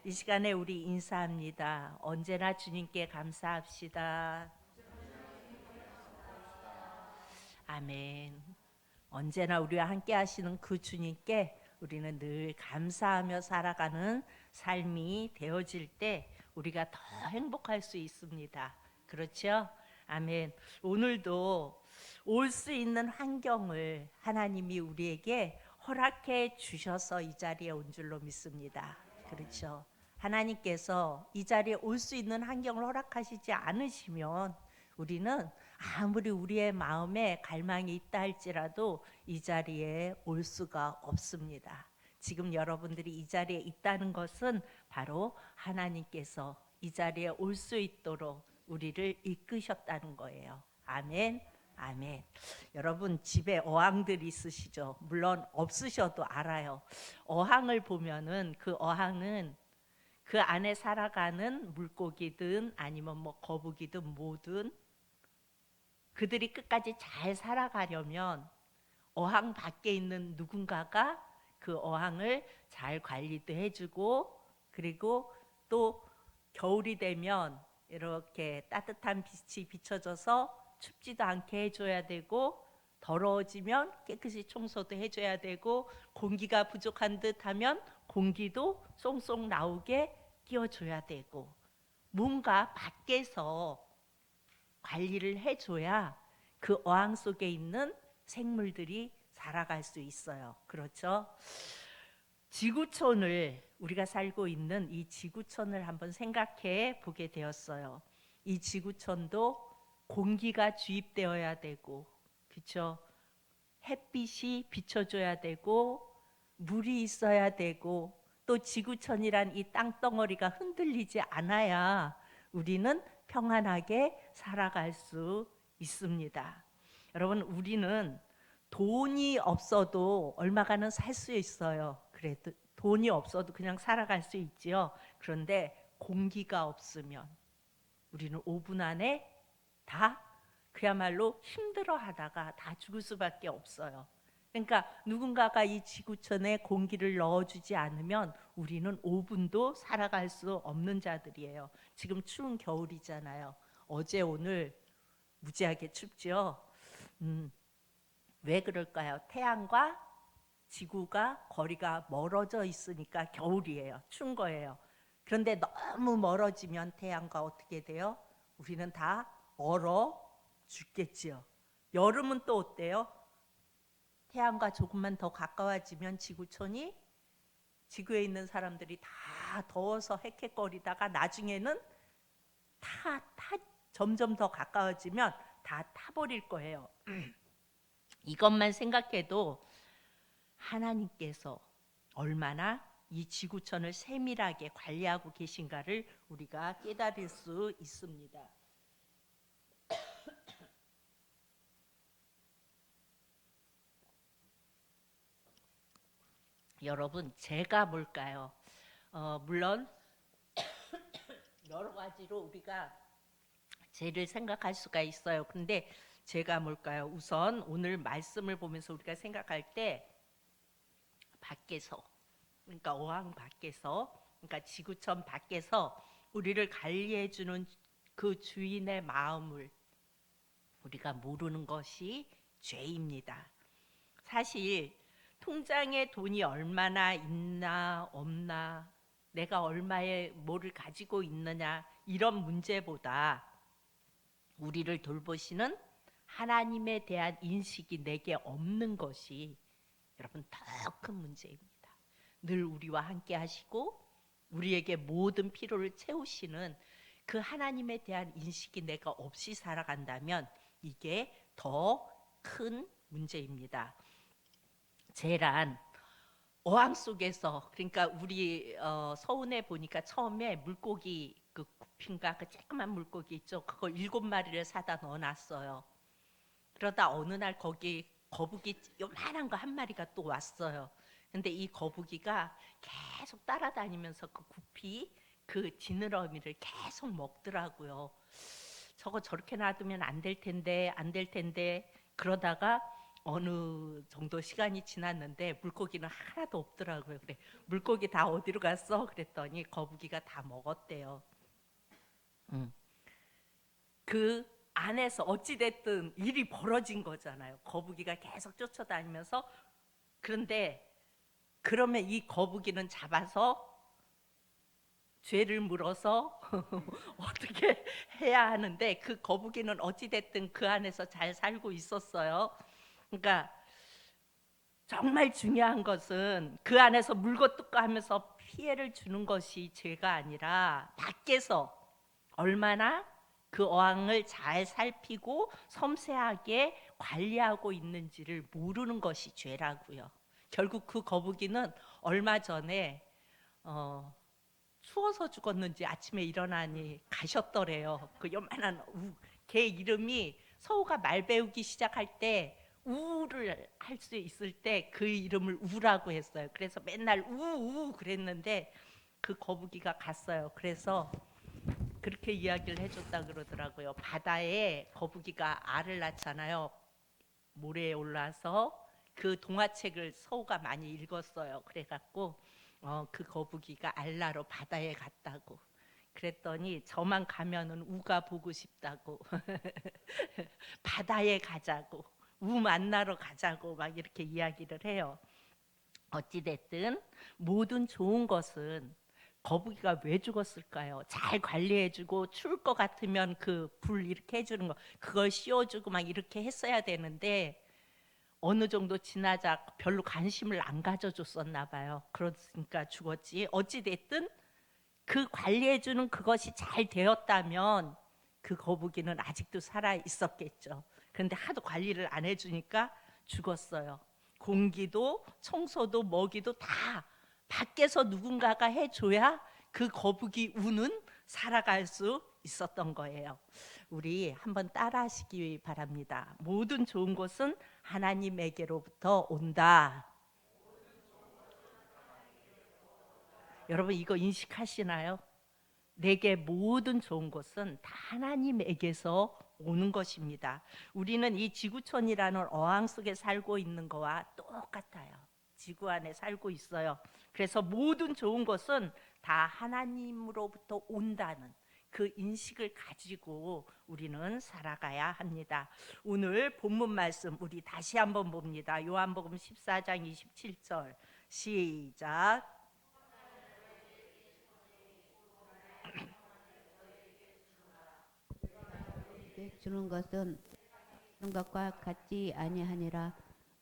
이 시간에 우리 인사합니다. 언제나 주님께 감사합시다. 아멘. 언제나 우리와 함께 하시는 그 주님께 우리는 늘 감사하며 살아가는 삶이 되어질 때 우리가 더 행복할 수 있습니다. 그렇죠? 아멘. 오늘도 올 수 있는 환경을 하나님이 우리에게 허락해 주셔서 이 자리에 온 줄로 믿습니다. 그렇죠? 하나님께서 이 자리에 올 수 있는 환경을 허락하시지 않으시면 우리는 아무리 우리의 마음에 갈망이 있다 할지라도 이 자리에 올 수가 없습니다. 지금 여러분들이 이 자리에 있다는 것은 바로 하나님께서 이 자리에 올 수 있도록 우리를 이끄셨다는 거예요. 아멘. 아멘. 여러분 집에 어항들 있으시죠? 물론 없으셔도 알아요. 어항을 보면은 그 어항은 그 안에 살아가는 물고기든 아니면 뭐 거북이든 뭐든 그들이 끝까지 잘 살아가려면 어항 밖에 있는 누군가가 그 어항을 잘 관리도 해주고, 그리고 또 겨울이 되면 이렇게 따뜻한 빛이 비춰져서 춥지도 않게 해줘야 되고, 더러워지면 깨끗이 청소도 해줘야 되고, 공기가 부족한 듯 하면 공기도 쏙쏙 나오게 끼워줘야 되고, 뭔가 밖에서 관리를 해줘야 그 어항 속에 있는 생물들이 살아갈 수 있어요. 그렇죠? 지구촌을, 우리가 살고 있는 이 지구촌을 한번 생각해 보게 되었어요. 이 지구촌도 공기가 주입되어야 되고, 그렇죠? 햇빛이 비춰줘야 되고, 물이 있어야 되고, 또 지구촌이란 이 땅덩어리가 흔들리지 않아야 우리는 평안하게 살아갈 수 있습니다. 여러분, 우리는 돈이 없어도 얼마간은 살 수 있어요. 그래도 돈이 없어도 그냥 살아갈 수 있지요. 그런데 공기가 없으면 우리는 5분 안에 다 그야말로 힘들어 하다가 다 죽을 수밖에 없어요. 그러니까 누군가가 이 지구촌에 공기를 넣어주지 않으면 우리는 5분도 살아갈 수 없는 자들이에요. 지금 추운 겨울이잖아요. 어제 오늘 무지하게 춥죠. 왜 그럴까요? 태양과 지구가 거리가 멀어져 있으니까 겨울이에요. 추운 거예요. 그런데 너무 멀어지면 태양과 어떻게 돼요? 우리는 다 얼어 죽겠지요. 여름은 또 어때요? 태양과 조금만 더 가까워지면 지구촌이, 지구에 있는 사람들이 다 더워서 헥헥거리다가 나중에는 점점 더 가까워지면 다 타버릴 거예요. 이것만 생각해도 하나님께서 얼마나 이 지구촌을 세밀하게 관리하고 계신가를 우리가 깨달을 수 있습니다. 여러분, 죄가 뭘까요? 물론 여러 가지로 우리가 죄를 생각할 수가 있어요. 그런데 죄가 뭘까요? 우선 오늘 말씀을 보면서 우리가 생각할 때 밖에서, 그러니까 어항 밖에서, 그러니까 지구촌 밖에서 우리를 관리해 주는 그 주인의 마음을 우리가 모르는 것이 죄입니다. 사실 통장에 돈이 얼마나 있나 없나, 내가 얼마의 뭐를 가지고 있느냐, 이런 문제보다 우리를 돌보시는 하나님에 대한 인식이 내게 없는 것이 여러분 더 큰 문제입니다. 늘 우리와 함께 하시고 우리에게 모든 필요를 채우시는 그 하나님에 대한 인식이 내가 없이 살아간다면 이게 더 큰 문제입니다. 죄란 어항 속에서, 그러니까 우리 서운에 보니까 처음에 물고기, 그 구피인가 그 조그만 물고기 있죠. 그거 7마리를 사다 넣어놨어요. 그러다 어느 날 거기 거북이 요만한 거 한 마리가 또 왔어요. 근데 이 거북이가 계속 따라다니면서 그 구피, 그 지느러미를 계속 먹더라고요. 저거 저렇게 놔두면 안 될 텐데, 안 될 텐데, 그러다가 어느 정도 시간이 지났는데 물고기는 하나도 없더라고요. 그래, 물고기 다 어디로 갔어? 그랬더니 거북이가 다 먹었대요. 음. 그 안에서 어찌됐든 일이 벌어진 거잖아요. 거북이가 계속 쫓아다니면서. 그런데 그러면 이 거북이는 잡아서 죄를 물어서 어떻게 해야 하는데, 그 거북이는 어찌됐든 그 안에서 잘 살고 있었어요. 그러니까 정말 중요한 것은 그 안에서 물고 뜯고 하면서 피해를 주는 것이 죄가 아니라 밖에서 얼마나 그 어항을 잘 살피고 섬세하게 관리하고 있는지를 모르는 것이 죄라고요. 결국 그 거북이는 얼마 전에 추워서 죽었는지 아침에 일어나니 가셨더래요. 그 요만한 개 이름이, 서우가 말 배우기 시작할 때 우를 할 수 있을 때 그 이름을 우라고 했어요. 그래서 맨날 우우 그랬는데 그 거북이가 갔어요. 그래서 그렇게 이야기를 해줬다 그러더라고요. 바다에 거북이가 알을 낳잖아요. 모래에 올라서. 그 동화책을 서우가 많이 읽었어요. 그래갖고 그 거북이가 알라로 바다에 갔다고. 그랬더니 저만 가면은 우가 보고 싶다고. 바다에 가자고, 우 만나러 가자고 막 이렇게 이야기를 해요. 어찌됐든 모든 좋은 것은, 거북이가 왜 죽었을까요? 잘 관리해주고 추울 것 같으면 그 불 이렇게 해주는 거, 그걸 씌워주고 막 이렇게 했어야 되는데 어느 정도 지나자 별로 관심을 안 가져줬었나 봐요. 그러니까 죽었지. 어찌됐든 그 관리해주는 그것이 잘 되었다면 그 거북이는 아직도 살아 있었겠죠. 그런데 하도 관리를 안 해주니까 죽었어요. 공기도 청소도 먹이도 다 밖에서 누군가가 해줘야 그 거북이 우는 살아갈 수 있었던 거예요. 우리 한번 따라하시기 바랍니다. 모든 좋은 것은 하나님에게로부터 온다. 여러분 이거 인식하시나요? 내게 모든 좋은 것은 다 하나님에게서 오는 것입니다. 우리는 이 지구촌이라는 어항 속에 살고 있는 거와 똑같아요. 지구 안에 살고 있어요. 그래서 모든 좋은 것은 다 하나님으로부터 온다는 그 인식을 가지고 우리는 살아가야 합니다. 오늘 본문 말씀 우리 다시 한번 봅니다. 요한복음 14장 27절 시작. 주는 것은 주는 것과 같지 아니하니라.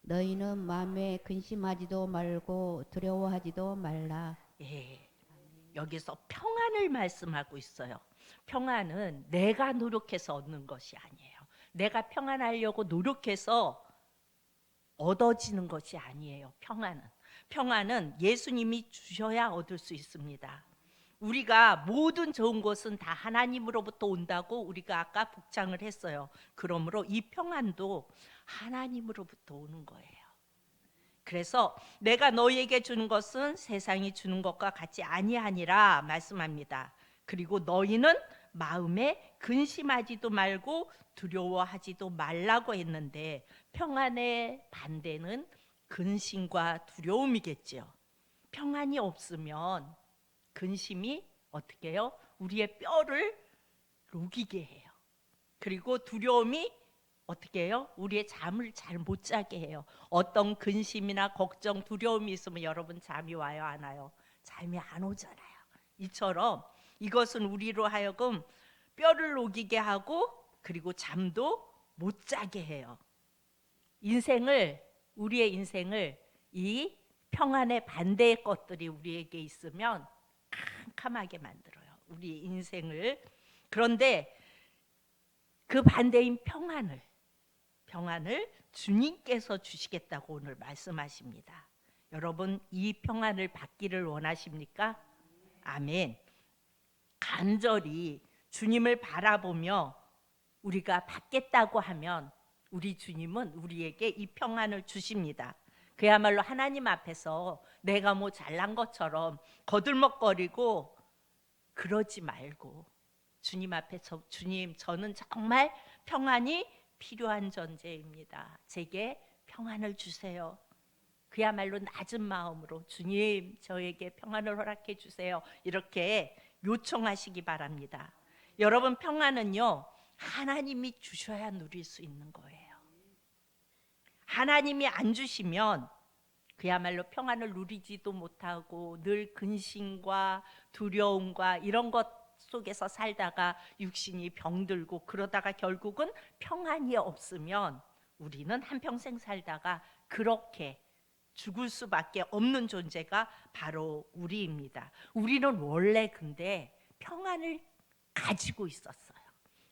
너희는 마음에 근심하지도 말고 두려워하지도 말라. 예. 여기서 평안을 말씀하고 있어요. 평안은 내가 노력해서 얻는 것이 아니에요. 내가 평안하려고 노력해서 얻어지는 것이 아니에요. 평안은 예수님이 주셔야 얻을 수 있습니다. 우리가 모든 좋은 것은 다 하나님으로부터 온다고 우리가 아까 복창을 했어요. 그러므로 이 평안도 하나님으로부터 오는 거예요. 그래서 내가 너희에게 주는 것은 세상이 주는 것과 같이 아니하니라 말씀합니다. 그리고 너희는 마음에 근심하지도 말고 두려워하지도 말라고 했는데, 평안의 반대는 근심과 두려움이겠지요. 평안이 없으면 근심이 어떻게 해요? 우리의 뼈를 녹이게 해요. 그리고 두려움이 어떻게 해요? 우리의 잠을 잘 못 자게 해요. 어떤 근심이나 걱정, 두려움이 있으면 여러분 잠이 와요, 안 와요? 잠이 안 오잖아요. 이처럼 이것은 우리로 하여금 뼈를 녹이게 하고 그리고 잠도 못 자게 해요. 우리의 인생을 이 평안의 반대의 것들이 우리에게 있으면 캄캄하게 만들어요. 우리 인생을. 그런데 그 반대인 평안을 주님께서 주시겠다고 오늘 말씀하십니다. 여러분 이 평안을 받기를 원하십니까? 아멘. 간절히 주님을 바라보며 우리가 받겠다고 하면 우리 주님은 우리에게 이 평안을 주십니다. 그야말로 하나님 앞에서 내가 뭐 잘난 것처럼 거들먹거리고 그러지 말고 주님 앞에서, 주님 저는 정말 평안이 필요한 존재입니다. 제게 평안을 주세요. 그야말로 낮은 마음으로 주님 저에게 평안을 허락해 주세요. 이렇게 요청하시기 바랍니다. 여러분, 평안은요 하나님이 주셔야 누릴 수 있는 거예요. 하나님이 안 주시면 그야말로 평안을 누리지도 못하고 늘 근심과 두려움과 이런 것 속에서 살다가 육신이 병들고, 그러다가 결국은 평안이 없으면 우리는 한평생 살다가 그렇게 죽을 수밖에 없는 존재가 바로 우리입니다. 우리는 원래 근데 평안을 가지고 있었어요.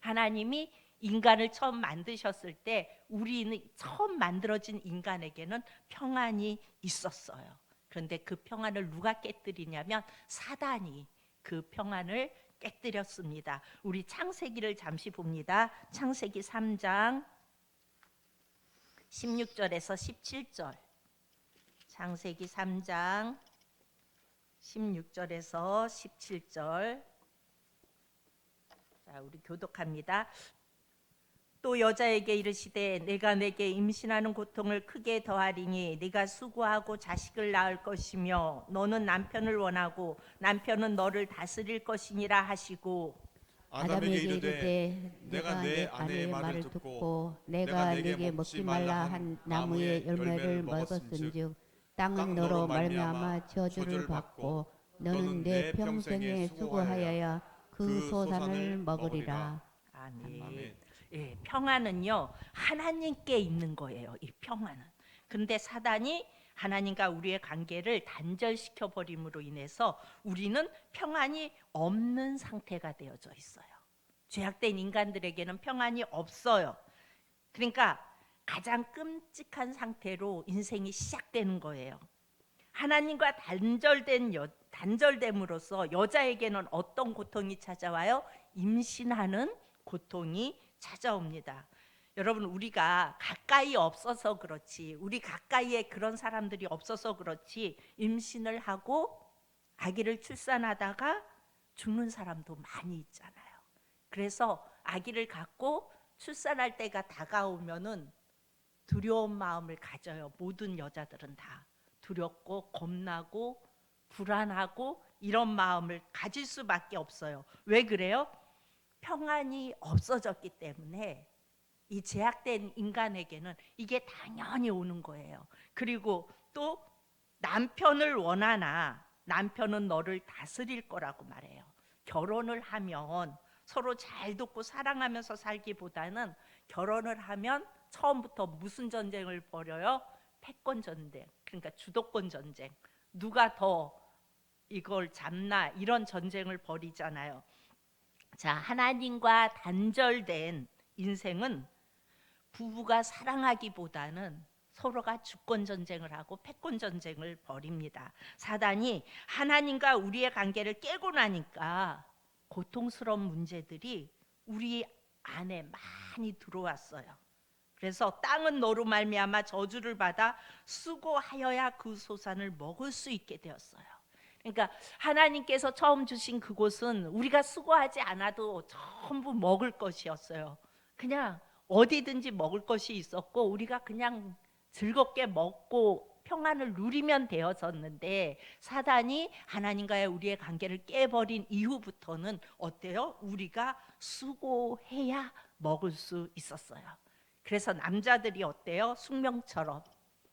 하나님이 인간을 처음 만드셨을 때 우리는 처음 만들어진 인간에게는 평안이 있었어요. 그런데 그 평안을 누가 깨뜨리냐면 사단이 그 평안을 깨뜨렸습니다. 우리 창세기를 잠시 봅니다. 창세기 3장 16절에서 17절. 창세기 3장 16절에서 17절. 자, 우리 교독합니다. 또 여자에게 이르시되 내가 내게 임신하는 고통을 크게 더하리니 네가 수고하고 자식을 낳을 것이며 너는 남편을 원하고 남편은 너를 다스릴 것이니라 하시고, 아담에게 이르되 내가 내 아내의 말을 듣고 내가 내게 먹지 말라 한 나무의 열매를 먹었은즉 땅은 너로 말미암아 저주를 받고 너는 내 평생에 수고하여야 그 소산을 먹으리라. 아멘. 아멘. 예, 평안은요 하나님께 있는 거예요. 이 평안은. 근데 사단이 하나님과 우리의 관계를 단절시켜 버림으로 인해서 우리는 평안이 없는 상태가 되어져 있어요. 죄악된 인간들에게는 평안이 없어요. 그러니까 가장 끔찍한 상태로 인생이 시작되는 거예요. 하나님과 단절됨으로써 여자에게는 어떤 고통이 찾아와요? 임신하는 고통이 찾아옵니다. 여러분, 우리가 가까이 없어서 그렇지, 우리 가까이에 그런 사람들이 없어서 그렇지 임신을 하고 아기를 출산하다가 죽는 사람도 많이 있잖아요. 그래서 아기를 갖고 출산할 때가 다가오면은 두려운 마음을 가져요. 모든 여자들은 다 두렵고 겁나고 불안하고 이런 마음을 가질 수밖에 없어요. 왜 그래요? 평안이 없어졌기 때문에 이 제약된 인간에게는 이게 당연히 오는 거예요. 그리고 또 남편을 원하나 남편은 너를 다스릴 거라고 말해요. 결혼을 하면 서로 잘 돕고 사랑하면서 살기보다는 결혼을 하면 처음부터 무슨 전쟁을 벌여요? 패권 전쟁, 그러니까 주도권 전쟁. 누가 더 이걸 잡나, 이런 전쟁을 벌이잖아요. 자, 하나님과 단절된 인생은 부부가 사랑하기보다는 서로가 주권 전쟁을 하고 패권 전쟁을 벌입니다. 사단이 하나님과 우리의 관계를 깨고 나니까 고통스러운 문제들이 우리 안에 많이 들어왔어요. 그래서 땅은 너로 말미암아 저주를 받아 수고하여야 그 소산을 먹을 수 있게 되었어요. 그러니까 하나님께서 처음 주신 그곳은 우리가 수고하지 않아도 전부 먹을 것이었어요. 그냥 어디든지 먹을 것이 있었고 우리가 그냥 즐겁게 먹고 평안을 누리면 되었었는데, 사단이 하나님과의 우리의 관계를 깨버린 이후부터는 어때요? 우리가 수고해야 먹을 수 있었어요. 그래서 남자들이 어때요? 숙명처럼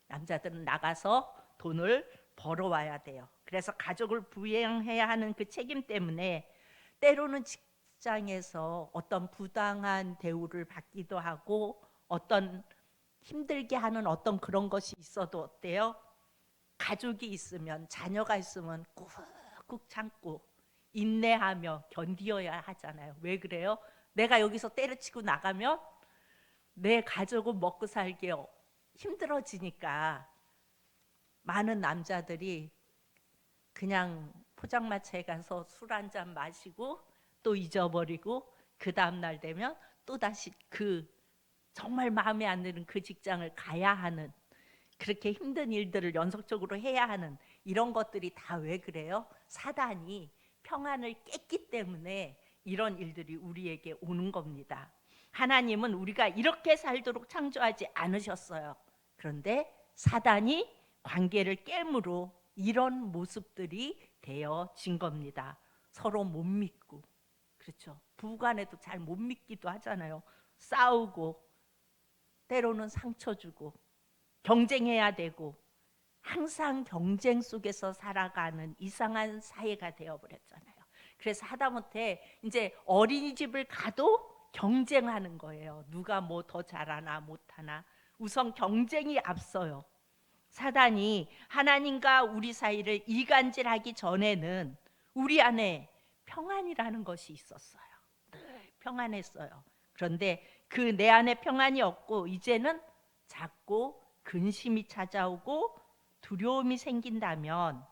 남자들은 나가서 돈을 벌어와야 돼요. 그래서 가족을 부양해야 하는 그 책임 때문에 때로는 직장에서 어떤 부당한 대우를 받기도 하고 어떤 힘들게 하는 어떤 그런 것이 있어도 어때요? 가족이 있으면, 자녀가 있으면 꾹꾹 참고 인내하며 견디어야 하잖아요. 왜 그래요? 내가 여기서 때려치고 나가면 내 가족은 먹고 살기 힘들어지니까 많은 남자들이 그냥 포장마차에 가서 술 한 잔 마시고 또 잊어버리고 그 다음날 되면 또다시 그 정말 마음에 안 드는 그 직장을 가야 하는, 그렇게 힘든 일들을 연속적으로 해야 하는 이런 것들이 다 왜 그래요? 사단이 평안을 깼기 때문에 이런 일들이 우리에게 오는 겁니다. 하나님은 우리가 이렇게 살도록 창조하지 않으셨어요. 그런데 사단이 관계를 깨므로 이런 모습들이 되어진 겁니다. 서로 못 믿고, 그렇죠. 부부간에도 잘 못 믿기도 하잖아요. 싸우고 때로는 상처 주고 경쟁해야 되고 항상 경쟁 속에서 살아가는 이상한 사회가 되어버렸잖아요. 그래서 하다못해 이제 어린이집을 가도 경쟁하는 거예요. 누가 뭐 더 잘하나 못하나. 우선 경쟁이 앞서요. 사단이 하나님과 우리 사이를 이간질하기 전에는 우리 안에 평안이라는 것이 있었어요. 늘 평안했어요. 그런데 그 내 안에 평안이 없고 이제는 자꾸 근심이 찾아오고 두려움이 생긴다면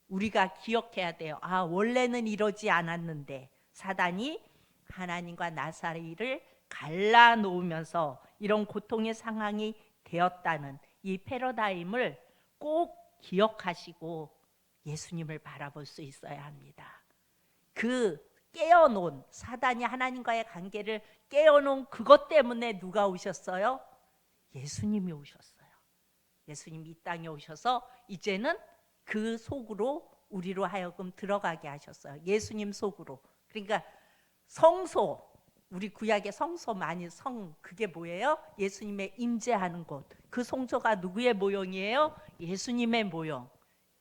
우리가 기억해야 돼요. 아, 원래는 이러지 않았는데 사단이 하나님과 나 사이를 갈라놓으면서 이런 고통의 상황이 되었다는 이 패러다임을 꼭 기억하시고 예수님을 바라볼 수 있어야 합니다. 그 깨어놓은 사단이 하나님과의 관계를 깨어놓은 그것 때문에 누가 오셨어요? 예수님이 오셨어요. 예수님이 이 땅에 오셔서 이제는 그 속으로 우리로 하여금 들어가게 하셨어요. 예수님 속으로. 그러니까 성소, 우리 구약의 성소 많이 그게 뭐예요? 예수님의 임재하는 곳. 그 성소가 누구의 모형이에요? 예수님의 모형.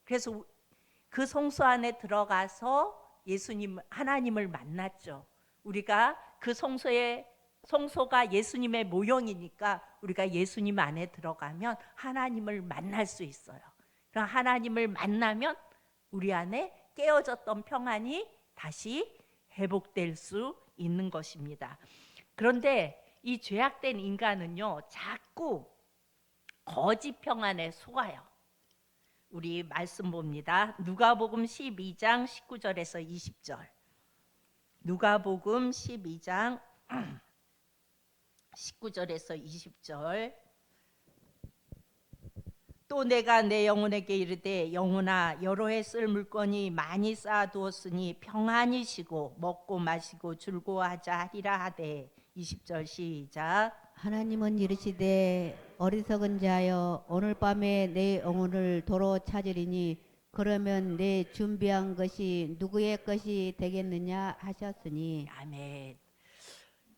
그래서 그 성소 안에 들어가서 예수님, 하나님을 만났죠. 우리가 그 성소가 예수님의 모형이니까 우리가 예수님 안에 들어가면 하나님을 만날 수 있어요. 그럼 하나님을 만나면 우리 안에 깨어졌던 평안이 다시 회복될 수 있는 것입니다. 그런데 이 죄악된 인간은요, 자꾸 거짓 평안에 속아요. 우리 말씀 봅니다. 누가복음 12장 19절에서 20절. 누가복음 12장 19절에서 20절. 또 내가 내 영혼에게 이르되 영혼아 여러 해 쓸 물건이 많이 쌓아두었으니 평안히 쉬고 먹고 마시고 즐거워하자 하리라 하되. 20절 시작. 하나님은 이르시되 어리석은 자여 오늘 밤에 내 영혼을 도로 찾으리니 그러면 내 준비한 것이 누구의 것이 되겠느냐 하셨으니. 아멘.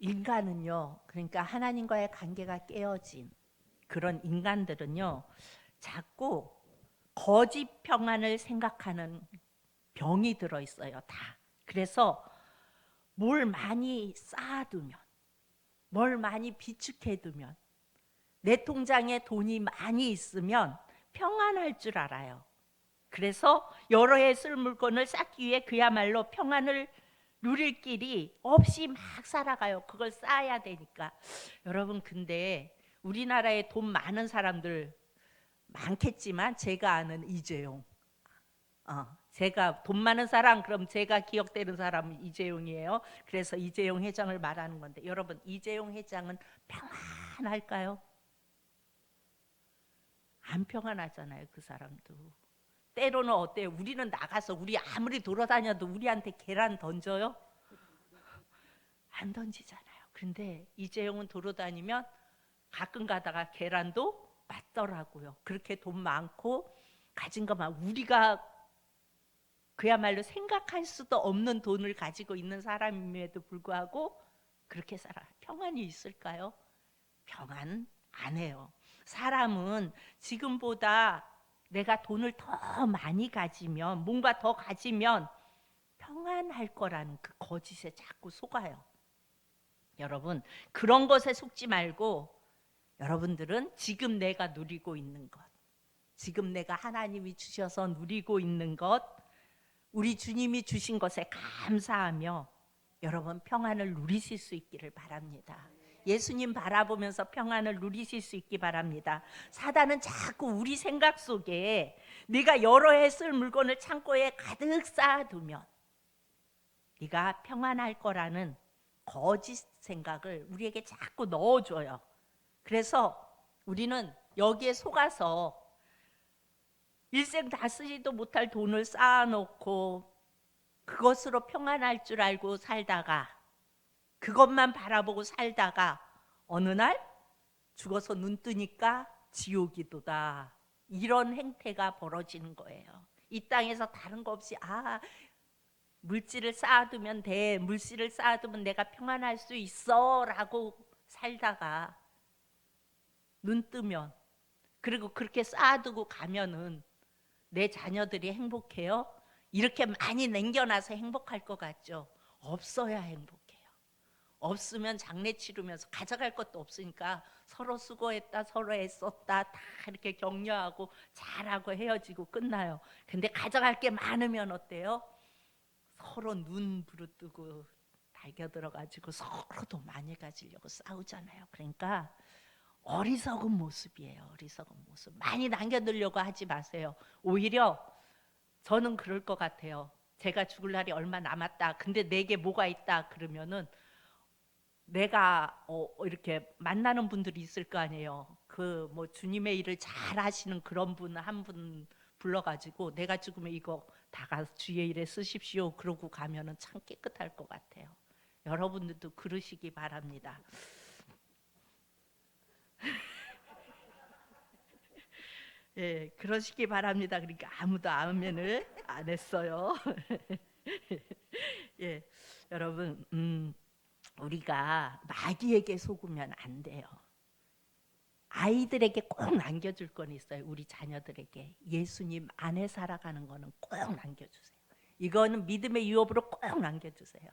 인간은요, 그러니까 하나님과의 관계가 깨어진 그런 인간들은요, 자꾸 거짓 평안을 생각하는 병이 들어있어요. 다. 그래서 뭘 많이 쌓아두면, 뭘 많이 비축해두면, 내 통장에 돈이 많이 있으면 평안할 줄 알아요. 그래서 여러 해 쓸 물건을 쌓기 위해 그야말로 평안을 누릴 길이 없이 막 살아가요. 그걸 쌓아야 되니까. 여러분, 근데 우리나라에 돈 많은 사람들 많겠지만 제가 아는 이재용, 제가 돈 많은 사람, 그럼 제가 기억되는 사람은 이재용이에요. 그래서 이재용 회장을 말하는 건데, 여러분, 이재용 회장은 평안할까요? 안 평안하잖아요. 그 사람도. 때로는 어때요? 우리는 나가서 우리 아무리 돌아다녀도 우리한테 계란 던져요? 안 던지잖아요. 근데 이재용은 돌아다니면 가끔 가다가 계란도 맞더라고요. 그렇게 돈 많고 가진 것만, 우리가 그야말로 생각할 수도 없는 돈을 가지고 있는 사람임에도 불구하고 그렇게 살아요. 평안이 있을까요? 평안 안 해요. 사람은 지금보다 내가 돈을 더 많이 가지면, 뭔가 더 가지면 평안할 거라는 그 거짓에 자꾸 속아요. 여러분, 그런 것에 속지 말고 여러분들은 지금 내가 누리고 있는 것, 지금 내가 하나님이 주셔서 누리고 있는 것, 우리 주님이 주신 것에 감사하며 여러분 평안을 누리실 수 있기를 바랍니다. 예수님 바라보면서 평안을 누리실 수 있기 바랍니다. 사단은 자꾸 우리 생각 속에 네가 여러 해 쓸 물건을 창고에 가득 쌓아두면 네가 평안할 거라는 거짓 생각을 우리에게 자꾸 넣어줘요. 그래서 우리는 여기에 속아서 일생 다 쓰지도 못할 돈을 쌓아놓고 그것으로 평안할 줄 알고 살다가, 그것만 바라보고 살다가 어느 날 죽어서 눈 뜨니까 지옥이도다. 이런 행태가 벌어지는 거예요. 이 땅에서 다른 거 없이 물질을 쌓아두면 돼. 물질을 쌓아두면 내가 평안할 수 있어 라고 살다가 눈 뜨면, 그리고 그렇게 쌓아두고 가면은 내 자녀들이 행복해요? 이렇게 많이 남겨놔서 행복할 것 같죠? 없어야 행복해요. 없으면 장례 치르면서 가져갈 것도 없으니까 서로 수고했다, 서로 애썼다 다 이렇게 격려하고 잘하고 헤어지고 끝나요. 근데 가져갈 게 많으면 어때요? 서로 눈 부릅뜨고 달겨들어가지고 서로도 많이 가지려고 싸우잖아요. 그러니까 어리석은 모습이에요. 어리석은 모습. 많이 남겨두려고 하지 마세요. 오히려 저는 그럴 것 같아요. 제가 죽을 날이 얼마 남았다. 근데 내게 뭐가 있다 그러면은 내가 이렇게 만나는 분들이 있을 거 아니에요. 그 뭐 주님의 일을 잘 하시는 그런 분 한 분 불러가지고 내가 죽으면 이거 다 가서 주의 일에 쓰십시오. 그러고 가면은 참 깨끗할 것 같아요. 여러분들도 그러시기 바랍니다. 예, 그러시기 바랍니다. 그러니까 아무도 아멘을 안 했어요. 예, 여러분, 우리가 마귀에게 속으면 안 돼요. 아이들에게 꼭 남겨줄 건 있어요. 우리 자녀들에게 예수님 안에 살아가는 거는 꼭 남겨주세요. 이거는 믿음의 유업으로 꼭 남겨주세요.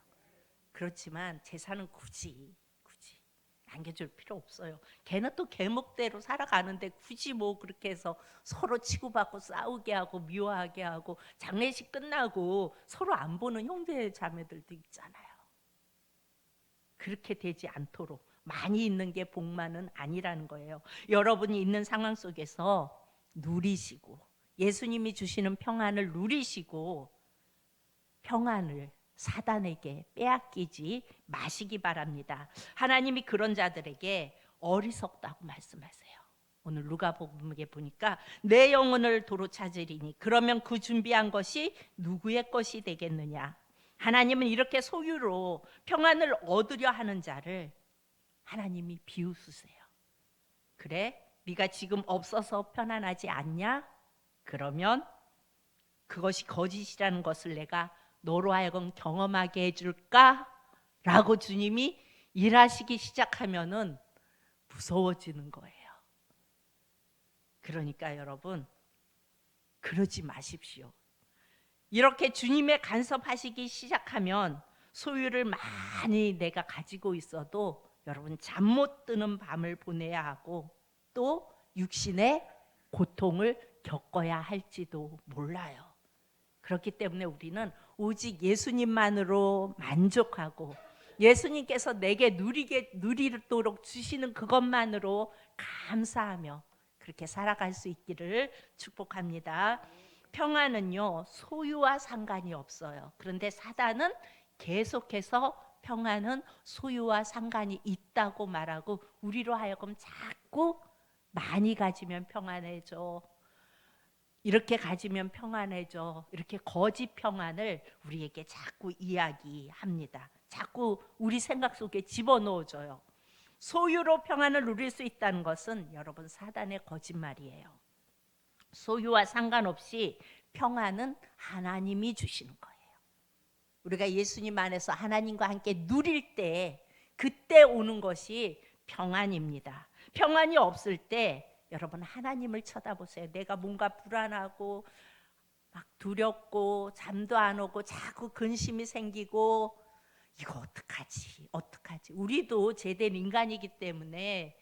그렇지만 재산은 굳이 남겨줄 필요 없어요. 걔는 또 걔목대로 살아가는데 굳이 뭐 그렇게 해서 서로 치고받고 싸우게 하고 미워하게 하고 장례식 끝나고 서로 안 보는 형제 자매들도 있잖아요. 그렇게 되지 않도록 많이 있는 게 복만은 아니라는 거예요. 여러분이 있는 상황 속에서 누리시고 예수님이 주시는 평안을 누리시고 평안을 사단에게 빼앗기지 마시기 바랍니다. 하나님이 그런 자들에게 어리석다고 말씀하세요. 오늘 누가복음에 보니까 내 영혼을 도로 찾으리니 그러면 그 준비한 것이 누구의 것이 되겠느냐. 하나님은 이렇게 소유로 평안을 얻으려 하는 자를 하나님이 비웃으세요. 그래? 네가 지금 없어서 편안하지 않냐? 그러면 그것이 거짓이라는 것을 내가 너로 하여금 경험하게 해줄까? 라고 주님이 일하시기 시작하면은 무서워지는 거예요. 그러니까 여러분 그러지 마십시오. 이렇게 주님의 간섭하시기 시작하면 소유를 많이 내가 가지고 있어도 여러분 잠 못 드는 밤을 보내야 하고 또 육신의 고통을 겪어야 할지도 몰라요. 그렇기 때문에 우리는 오직 예수님만으로 만족하고 예수님께서 내게 누리도록 주시는 그것만으로 감사하며 그렇게 살아갈 수 있기를 축복합니다. 평안은요 소유와 상관이 없어요. 그런데 사단은 계속해서 평안은 소유와 상관이 있다고 말하고 우리로 하여금 자꾸 많이 가지면 평안해져, 이렇게 가지면 평안해져, 이렇게 거짓 평안을 우리에게 자꾸 이야기합니다. 자꾸 우리 생각 속에 집어넣어줘요. 소유로 평안을 누릴 수 있다는 것은 여러분 사단의 거짓말이에요. 소유와 상관없이 평안은 하나님이 주시는 거예요. 우리가 예수님 안에서 하나님과 함께 누릴 때 그때 오는 것이 평안입니다. 평안이 없을 때 여러분 하나님을 쳐다보세요. 내가 뭔가 불안하고 막 두렵고 잠도 안 오고 자꾸 근심이 생기고 이거 어떡하지? 우리도 제된 인간이기 때문에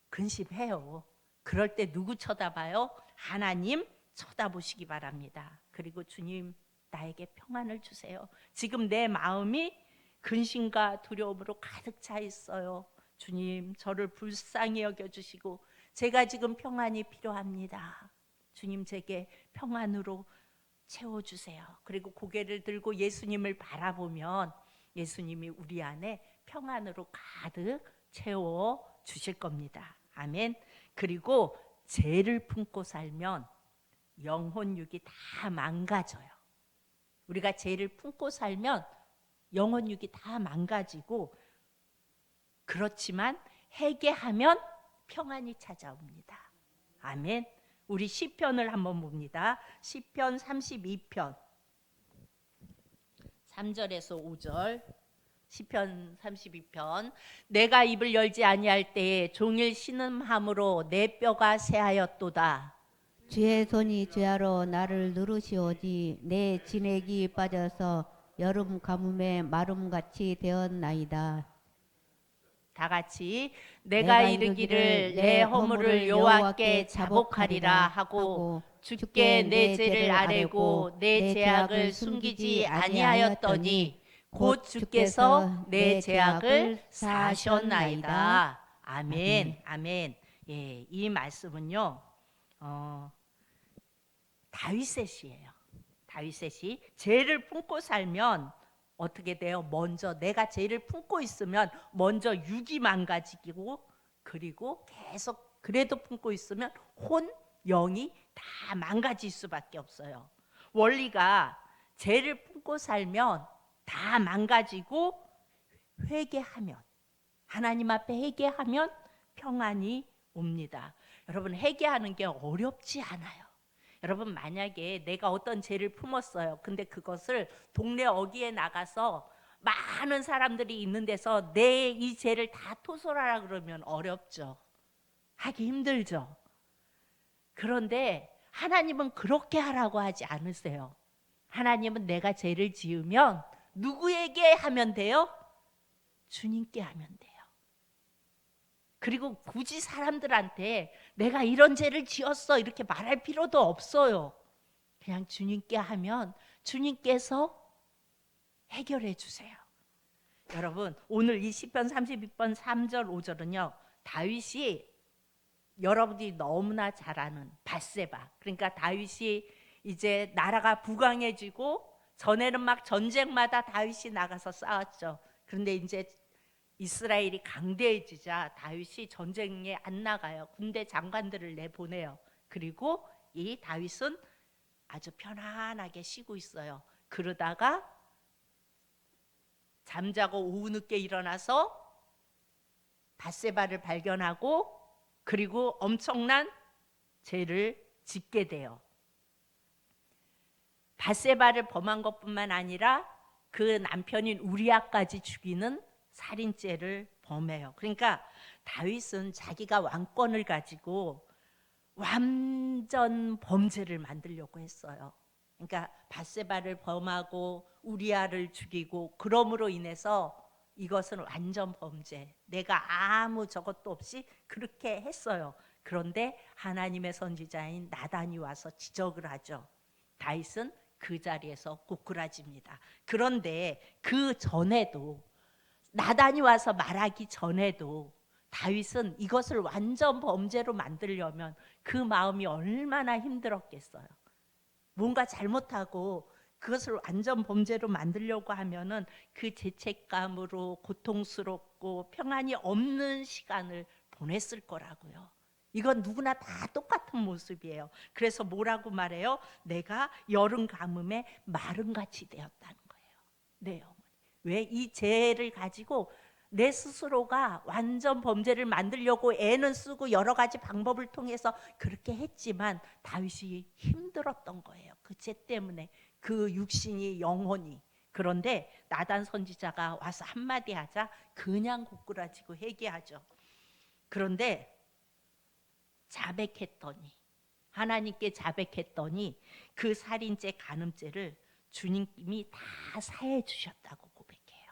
근심해요. 그럴 때 누구 쳐다봐요? 하나님 쳐다보시기 바랍니다. 그리고 주님 나에게 평안을 주세요. 지금 내 마음이 근심과 두려움으로 가득 차 있어요. 주님 저를 불쌍히 여겨주시고 제가 지금 평안이 필요합니다. 주님 제게 평안으로 채워주세요. 그리고 고개를 들고 예수님을 바라보면 예수님이 우리 안에 평안으로 가득 채워주실 겁니다. 아멘. 그리고 죄를 품고 살면 영혼육이 다 망가져요. 우리가 죄를 품고 살면 영혼육이 다 망가지고 그렇지만 회개하면 평안이 찾아옵니다. 아멘. 우리 시편을 한번 봅니다. 시편 32편 3절에서 5절. 시편 32편. 내가 입을 열지 아니할 때에 종일 신음함으로 내 뼈가 새하였도다. 주의 손이 죄하러 나를 누르시오니 내 진액이 빠져서 여름 가뭄에 마름같이 되었나이다. 다 같이 내가 이르기를 내 허물을 여호와께 자복하리라 하고 주께 내 죄를 아뢰고 내 죄악을 숨기지 아니하였더니 곧 주께서 내 죄악을 사하셨나이다. 아멘. 아멘. 예, 이 말씀은요. 다윗의 시예요. 다윗의 죄를 품고 살면 어떻게 돼요? 먼저 내가 죄를 품고 있으면 먼저 육이 망가지고 그리고 계속 그래도 품고 있으면 혼, 영이 다 망가질 수밖에 없어요. 원리가 죄를 품고 살면 다 망가지고 회개하면 하나님 앞에 회개하면 평안이 옵니다. 여러분 회개하는 게 어렵지 않아요. 여러분 만약에 내가 어떤 죄를 품었어요. 근데 그것을 동네 어귀에 나가서 많은 사람들이 있는 데서 내 이 죄를 다 토설하라 그러면 어렵죠. 하기 힘들죠. 그런데 하나님은 그렇게 하라고 하지 않으세요. 하나님은 내가 죄를 지으면 누구에게 하면 돼요? 주님께 하면 돼요. 그리고 굳이 사람들한테 내가 이런 죄를 지었어 이렇게 말할 필요도 없어요. 그냥 주님께 하면 주님께서 해결해 주세요. 여러분 오늘 이 시편 32편 3절 5절은요 다윗이 여러분들이 너무나 잘 아는 밧세바, 그러니까 다윗이 이제 나라가 부강해지고 전에는 막 전쟁마다 다윗이 나가서 싸웠죠. 그런데 이제 이스라엘이 강대해지자 다윗이 전쟁에 안 나가요. 군대 장관들을 내보내요. 그리고 이 다윗은 아주 편안하게 쉬고 있어요. 그러다가 잠자고 오후 늦게 일어나서 밧세바를 발견하고 그리고 엄청난 죄를 짓게 돼요. 밧세바를 범한 것뿐만 아니라 그 남편인 우리아까지 죽이는 살인죄를 범해요. 그러니까 다윗은 자기가 왕권을 가지고 완전 범죄를 만들려고 했어요. 그러니까 밧세바를 범하고 우리아를 죽이고 그럼으로 인해서 이것은 완전 범죄. 내가 아무 저것도 없이 그렇게 했어요. 그런데 하나님의 선지자인 나단이 와서 지적을 하죠. 다윗은 그 자리에서 고꾸라집니다. 그런데 그 전에도 나단이 와서 말하기 전에도 다윗은 이것을 완전 범죄로 만들려면 그 마음이 얼마나 힘들었겠어요. 뭔가 잘못하고 그것을 완전 범죄로 만들려고 하면은 그 죄책감으로 고통스럽고 평안이 없는 시간을 보냈을 거라고요. 이건 누구나 다 똑같은 모습이에요. 그래서 뭐라고 말해요? 내가 여름 가뭄에 마름같이 되었다는 거예요. 네, 어머니. 왜 이 죄를 가지고 내 스스로가 완전 범죄를 만들려고 애는 쓰고 여러 가지 방법을 통해서 그렇게 했지만 다윗이 힘들었던 거예요. 그 죄 때문에 그 육신이 영혼이. 그런데 나단 선지자가 와서 한마디 하자 그냥 고꾸라지고 회개하죠. 그런데 자백했더니 하나님께 자백했더니 그 살인죄 간음죄를 주님이 다 사해 주셨다고 고백해요.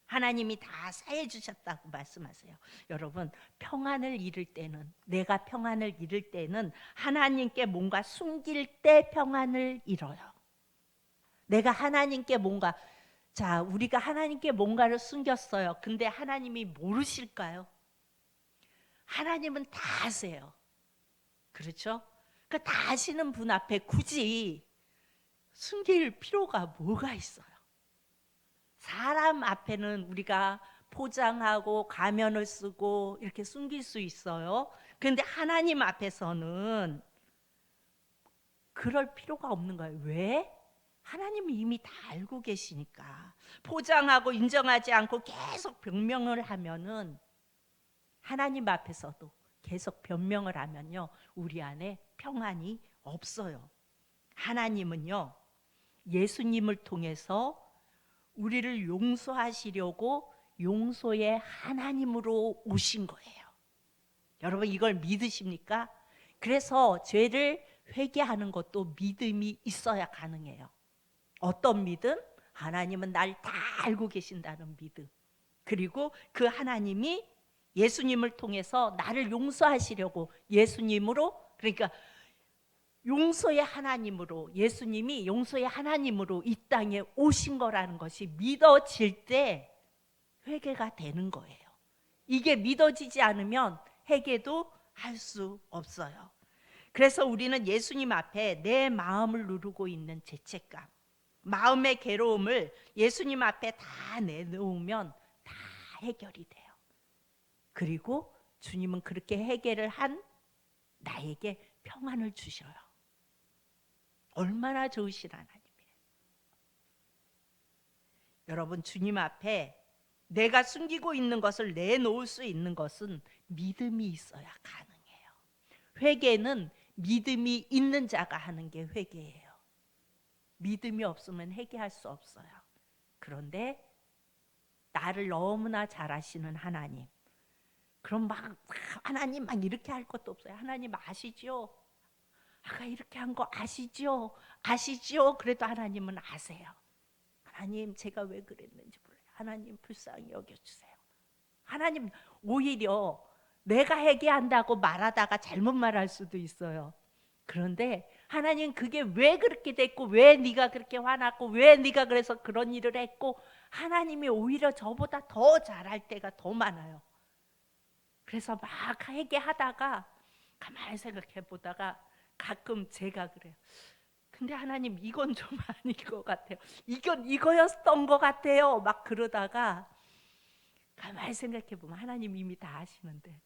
하나님이 다 사해 주셨다고 말씀하세요. 여러분 평안을 잃을 때는 내가 평안을 잃을 때는 하나님께 뭔가 숨길 때 평안을 잃어요. 내가 하나님께 뭔가 자 우리가 하나님께 뭔가를 숨겼어요. 근데 하나님이 모르실까요? 하나님은 다 아세요. 그렇죠? 그러니까 다 아시는 분 앞에 굳이 숨길 필요가 뭐가 있어요? 사람 앞에는 우리가 포장하고 가면을 쓰고 이렇게 숨길 수 있어요. 그런데 하나님 앞에서는 그럴 필요가 없는 거예요. 왜? 하나님은 이미 다 알고 계시니까. 포장하고 인정하지 않고 계속 변명을 하면은 하나님 앞에서도 계속 변명을 하면요, 우리 안에 평안이 없어요. 하나님은요, 예수님을 통해서 우리를 용서하시려고 용서의 하나님으로 오신 거예요. 여러분 이걸 믿으십니까? 그래서 죄를 회개하는 것도 믿음이 있어야 가능해요. 어떤 믿음? 하나님은 날 다 알고 계신다는 믿음. 그리고 그 하나님이 예수님을 통해서 나를 용서하시려고 예수님으로, 그러니까 용서의 하나님으로, 예수님이 용서의 하나님으로 이 땅에 오신 거라는 것이 믿어질 때 회개가 되는 거예요. 이게 믿어지지 않으면 회개도 할 수 없어요. 그래서 우리는 예수님 앞에 내 마음을 누르고 있는 죄책감, 마음의 괴로움을 예수님 앞에 다 내놓으면 다 해결이 돼요. 그리고 주님은 그렇게 해결을 한 나에게 평안을 주셔요. 얼마나 좋으신 하나님이에요. 여러분 주님 앞에 내가 숨기고 있는 것을 내놓을 수 있는 것은 믿음이 있어야 가능해요. 회개는 믿음이 있는 자가 하는 게 회개예요. 믿음이 없으면 회개할 수 없어요. 그런데 나를 너무나 잘 아시는 하나님, 그럼 막 하나님 막 이렇게 할 것도 없어요. 하나님 아시죠? 아까 이렇게 한 거 아시죠? 아시죠? 그래도 하나님은 아세요. 하나님 제가 왜 그랬는지 몰라요. 하나님 불쌍히 여겨주세요. 하나님 오히려 내가 회개한다고 말하다가 잘못 말할 수도 있어요. 그런데 하나님 그게 왜 그렇게 됐고, 왜 네가 그렇게 화났고, 왜 네가 그래서 그런 일을 했고, 하나님이 오히려 저보다 더 잘할 때가 더 많아요. 그래서 막 회개하다가 가만히 생각해 보다가 가끔 제가 그래요. 근데 하나님 이건 좀 아닌 것 같아요. 이건 이거였던 것 같아요. 막 그러다가 가만히 생각해 보면 하나님 이미 다 아시는데,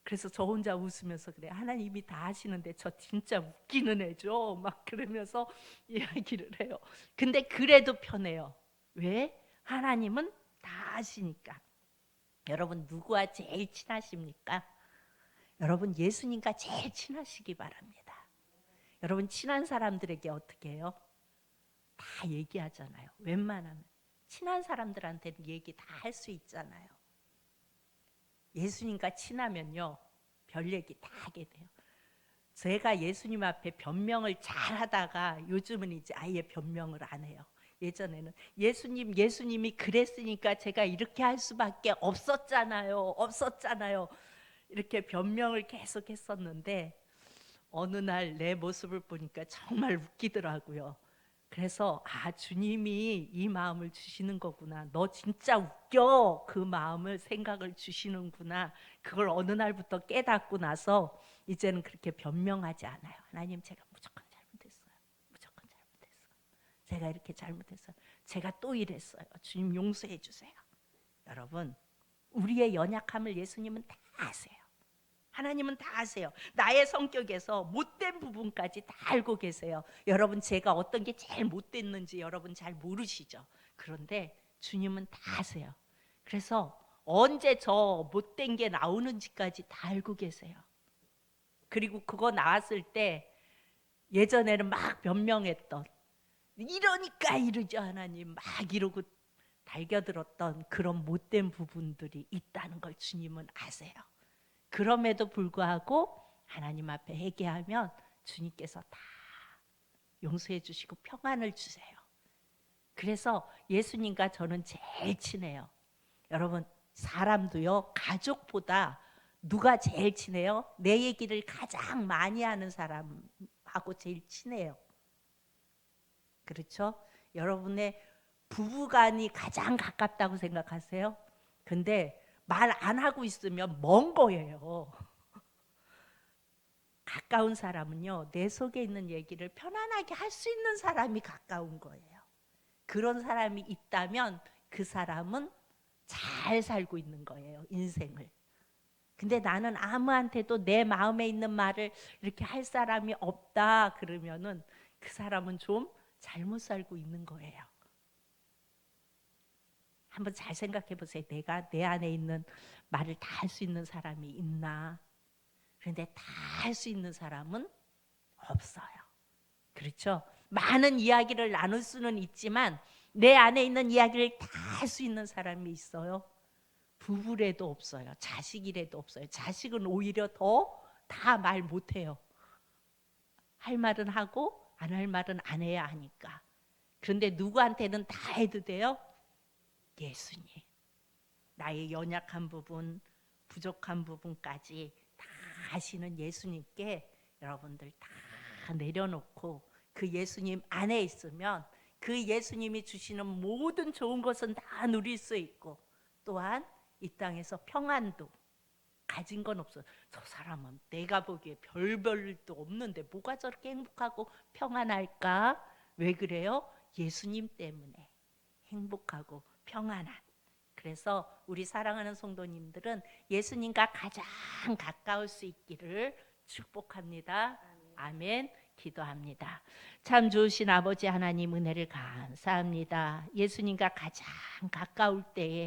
그래서 저 혼자 웃으면서 그래, 하나님 이미 다 아시는데 저 진짜 웃기는 애죠. 막 그러면서 이야기를 해요. 근데 그래도 편해요. 왜? 하나님은 다 아시니까. 여러분 누구와 제일 친하십니까? 여러분 예수님과 제일 친하시기 바랍니다. 여러분 친한 사람들에게 어떻게 해요? 다 얘기하잖아요. 웬만하면 친한 사람들한테는 얘기 다 할 수 있잖아요. 예수님과 친하면요 별 얘기 다 하게 돼요. 제가 예수님 앞에 변명을 잘 하다가 요즘은 이제 아예 변명을 안 해요. 예전에는 예수님이 그랬으니까 제가 이렇게 할 수밖에 없었잖아요. 이렇게 변명을 계속 했었는데 어느 날 내 모습을 보니까 정말 웃기더라고요. 그래서 주님이 이 마음을 주시는 거구나. 너 진짜 웃겨. 그 마음을 생각을 주시는구나. 그걸 어느 날부터 깨닫고 나서 이제는 그렇게 변명하지 않아요. 하나님 제가 무조건 잘못했어요. 무조건 잘못했어요. 제가 이렇게 잘못했어요. 제가 또 이랬어요. 주님 용서해 주세요. 여러분 우리의 연약함을 예수님은 다 아세요. 하나님은 다 아세요. 나의 성격에서 못된 부분까지 다 알고 계세요. 여러분 제가 어떤 게 제일 못됐는지 여러분 잘 모르시죠. 그런데 주님은 다 아세요. 그래서 언제 저 못된 게 나오는지까지 다 알고 계세요. 그리고 그거 나왔을 때 예전에는 막 변명했던, 이러니까 이러죠 하나님 막 이러고 달겨들었던 그런 못된 부분들이 있다는 걸 주님은 아세요. 그럼에도 불구하고 하나님 앞에 회개하면 주님께서 다 용서해 주시고 평안을 주세요. 그래서 예수님과 저는 제일 친해요. 여러분 사람도요 가족보다 누가 제일 친해요? 내 얘기를 가장 많이 하는 사람하고 제일 친해요. 그렇죠? 여러분의 부부간이 가장 가깝다고 생각하세요? 근데 말 안 하고 있으면 먼 거예요. 가까운 사람은요 내 속에 있는 얘기를 편안하게 할 수 있는 사람이 가까운 거예요. 그런 사람이 있다면 그 사람은 잘 살고 있는 거예요, 인생을. 근데 나는 아무한테도 내 마음에 있는 말을 이렇게 할 사람이 없다 그러면은 그 사람은 좀 잘못 살고 있는 거예요. 한번 잘 생각해 보세요. 내가 내 안에 있는 말을 다 할 수 있는 사람이 있나? 그런데 다 할 수 있는 사람은 없어요. 그렇죠? 많은 이야기를 나눌 수는 있지만 내 안에 있는 이야기를 다 할 수 있는 사람이 있어요? 부부래도 없어요. 자식이래도 없어요. 자식은 오히려 더 다 말 못해요. 할 말은 하고 안 할 말은 안 해야 하니까. 그런데 누구한테는 다 해도 돼요? 예수님. 나의 연약한 부분, 부족한 부분까지 다 아시는 예수님께 여러분들 다 내려놓고 그 예수님 안에 있으면 그 예수님이 주시는 모든 좋은 것은 다 누릴 수 있고, 또한 이 땅에서 평안도 가진 건 없어요. 저 사람은 내가 보기에 별도 없는데 뭐가 저렇게 행복하고 평안할까? 왜 그래요? 예수님 때문에 행복하고 평안한. 그래서 우리 사랑하는 성도님들은 예수님과 가장 가까울 수 있기를 축복합니다. 아멘. 기도합니다. 참 좋으신 아버지 하나님, 은혜를 감사합니다. 예수님과 가장 가까울 때에